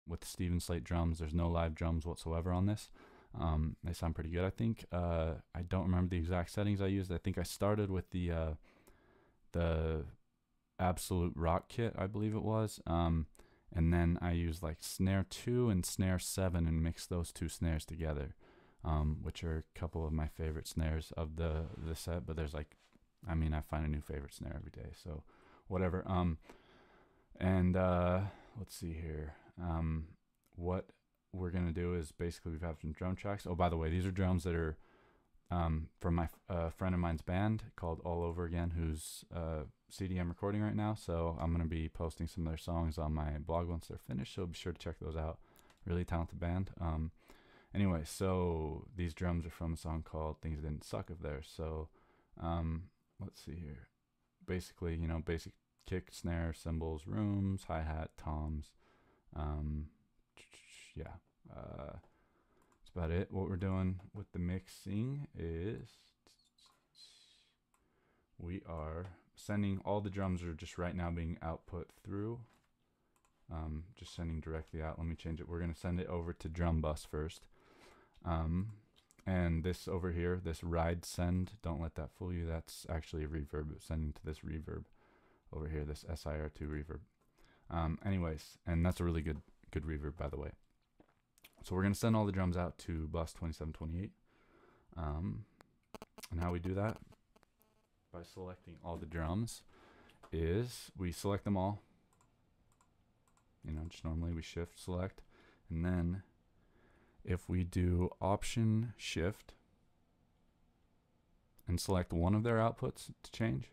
with Steven Slate drums. There's no live drums whatsoever on this. They sound pretty good, I think. I don't remember the exact settings I used. I think I started with the Absolute Rock kit, I believe it was. And then I used like snare 2 and snare 7 and mixed those two snares together, which are a couple of my favorite snares of the set. But there's like, I mean, I find a new favorite snare every day, so whatever. And let's see here. What we're gonna do is basically we've have some drum tracks. Oh, by the way, these are drums that are from my friend of mine's band called All Over Again, whose CD I'm recording right now. So I'm gonna be posting some of their songs on my blog once they're finished. So be sure to check those out. Really talented band. Anyway, so these drums are from a song called Things Didn't Suck of theirs. So let's see here. Basically, you know, basic kick, snare, cymbals, rooms, hi-hat, toms. Yeah. That's about it. What we're doing with the mixing is we are sending all the drums are just right now being output through. Just sending directly out. Let me change it. We're going to send it over to drum bus first. And this over here, this ride send, don't let that fool you. That's actually a reverb. It's sending to this reverb over here, this SIR2 reverb. Anyways, and that's a really good reverb, by the way. So we're going to send all the drums out to bus 2728. And how we do that, by selecting all the drums, is we select them all. You know, just normally we shift select, and then if we do option shift and select one of their outputs to change,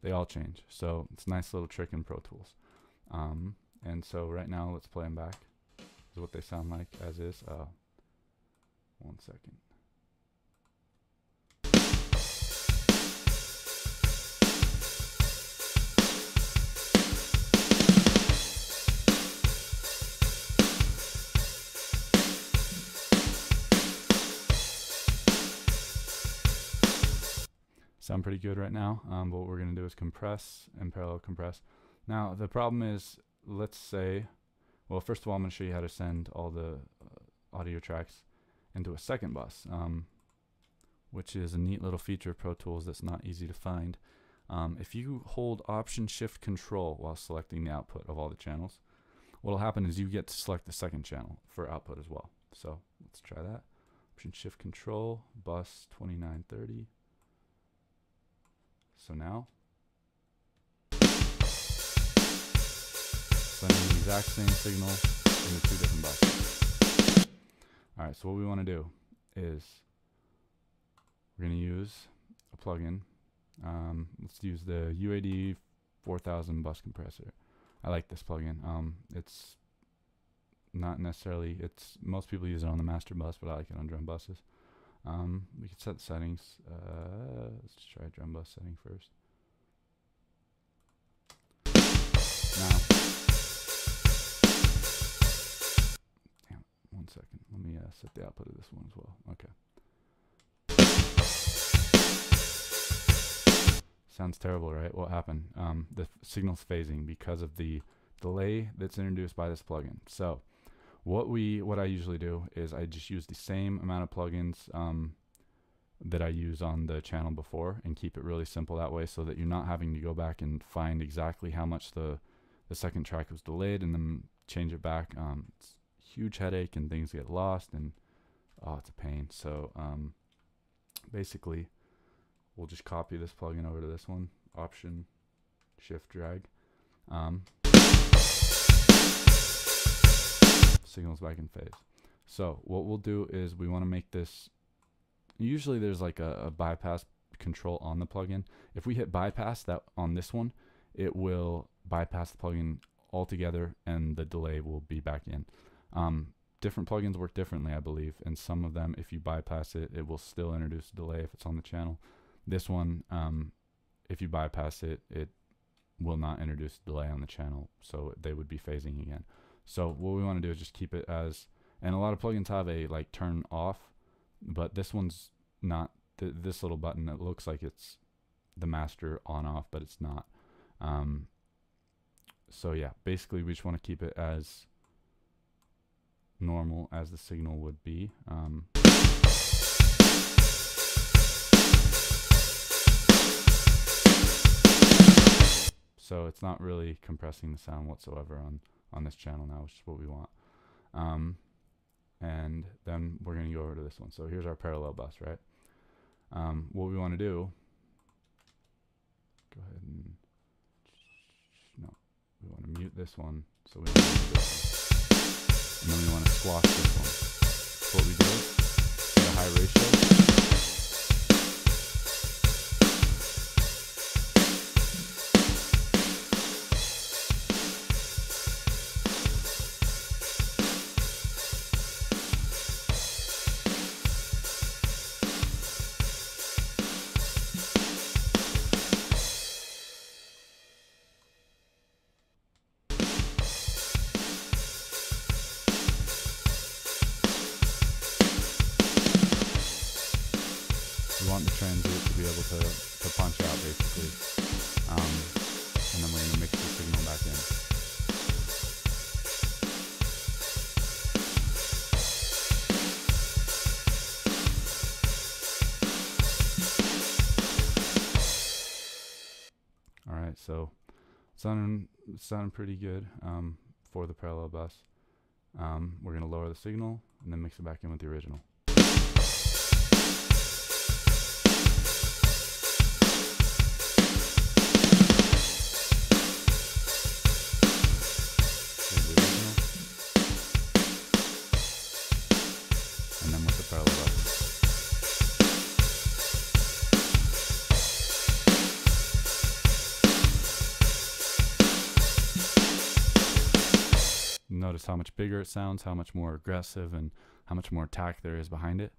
they all change. So it's a nice little trick in Pro Tools. And so right now, let's play them back. This is what they sound like as is. 1 second. Sound pretty good right now. But what we're going to do is compress and parallel compress. Now, the problem is, let's say, well, first of all, I'm going to show you how to send all the audio tracks into a second bus, which is a neat little feature of Pro Tools that's not easy to find. If you hold Option Shift Control while selecting the output of all the channels, what will happen is you get to select the second channel for output as well. So let's try that. Option Shift Control, bus 2930. So now, sending the exact same signal into two different buses. Alright, so what we want to do is we're going to use a plugin. Let's use the UAD 4000 bus compressor. I like this plugin. It's not necessarily, most people use it on the master bus, but I like it on drum buses. We can set the settings. Let's just try drum bus setting first. Now, damn, 1 second. Let me set the output of this one as well. Okay. Sounds terrible, right? What happened? The signal's phasing because of the delay that's introduced by this plugin. So what I usually do is I just use the same amount of plugins that I use on the channel before and keep it really simple that way, so that you're not having to go back and find exactly how much the second track was delayed and then change it back. It's a huge headache and things get lost, and it's a pain. So basically we'll just copy this plugin over to this one, Option Shift Drag. Signals back in phase. So what we'll do is we want to make this, usually there's like a bypass control on the plugin. If we hit bypass that on this one, it will bypass the plugin altogether and the delay will be back in. Different plugins work differently, I believe, and some of them, if you bypass it, it will still introduce a delay if it's on the channel. This one, if you bypass it, it will not introduce a delay on the channel, so they would be phasing again. So what we want to do is just keep it as, and a lot of plugins have a like turn off, but this one's not. This little button, it looks like it's the master on off, but it's not. So yeah, basically we just want to keep it as normal as the signal would be. So it's not really compressing the sound whatsoever on this channel now, which is what we want. And then we're going to go over to this one. So here's our parallel bus, right? What we want to do, go ahead and, no, we want to mute this one. So we want to mute this one. And then we want to squash this one. So what we do, set a high ratio. We want the transient to be able to punch out basically, and then we're going to mix the signal back in. Alright, so sounding pretty good for the parallel bus. We're going to lower the signal and then mix it back in with the original. And then with the parallel bus. Notice how much bigger it sounds, how much more aggressive, and how much more attack there is behind it.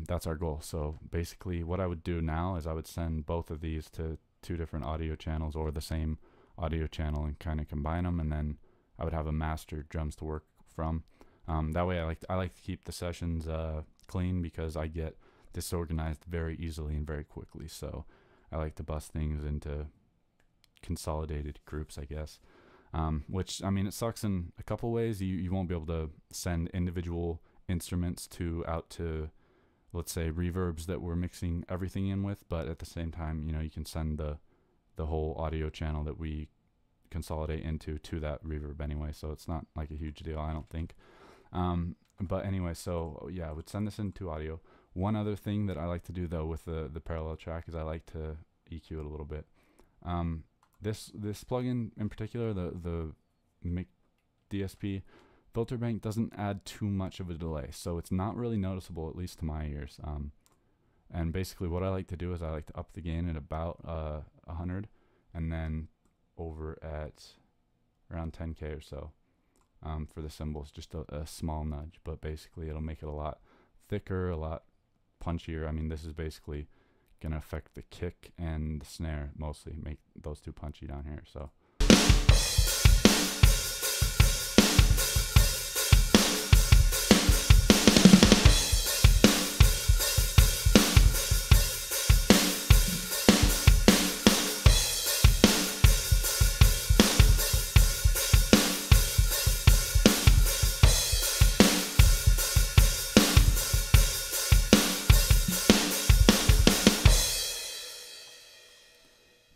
That's our goal. So basically what I would do now is I would send both of these to 2 different audio channels or the same audio channel and kind of combine them, and then I would have a master drums to work from. That way I like to keep the sessions clean, because I get disorganized very easily and very quickly. So I like to bust things into consolidated groups, I guess. Which, I mean, it sucks in a couple ways. You won't be able to send individual instruments out to, let's say, reverbs that we're mixing everything in with, but at the same time, you know, you can send the whole audio channel that we consolidate into to that reverb anyway, so it's not like a huge deal, I don't think. But anyway, so yeah, I would send this into audio. One other thing that I like to do though with the parallel track is I like to EQ it a little bit. This plugin in particular, the DSP filter bank, doesn't add too much of a delay, so it's not really noticeable, at least to my ears. And basically what I like to do is I like to up the gain at about 100, and then over at around 10K or so for the cymbals, just a small nudge, but basically it'll make it a lot thicker, a lot punchier. I mean, this is basically gonna affect the kick and the snare mostly, make those 2 punchy down here. So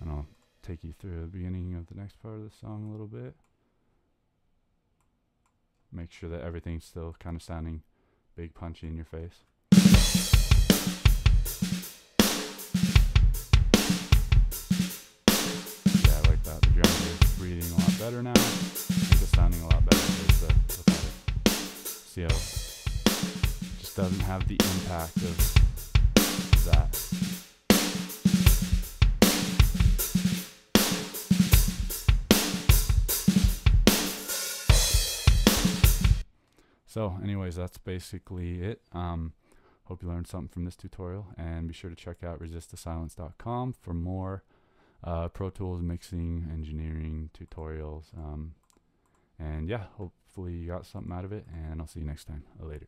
and I'll take you through the beginning of the next part of the song a little bit. Make sure that everything's still kind of sounding big, punchy in your face. Yeah, I like that. The drums are reading a lot better now. It's sounding a lot better without it. See how it just doesn't have the impact of that. So anyways, that's basically it. Hope you learned something from this tutorial, and be sure to check out resistthesilence.com for more Pro Tools mixing, engineering tutorials. And yeah, hopefully you got something out of it, and I'll see you next time. Later.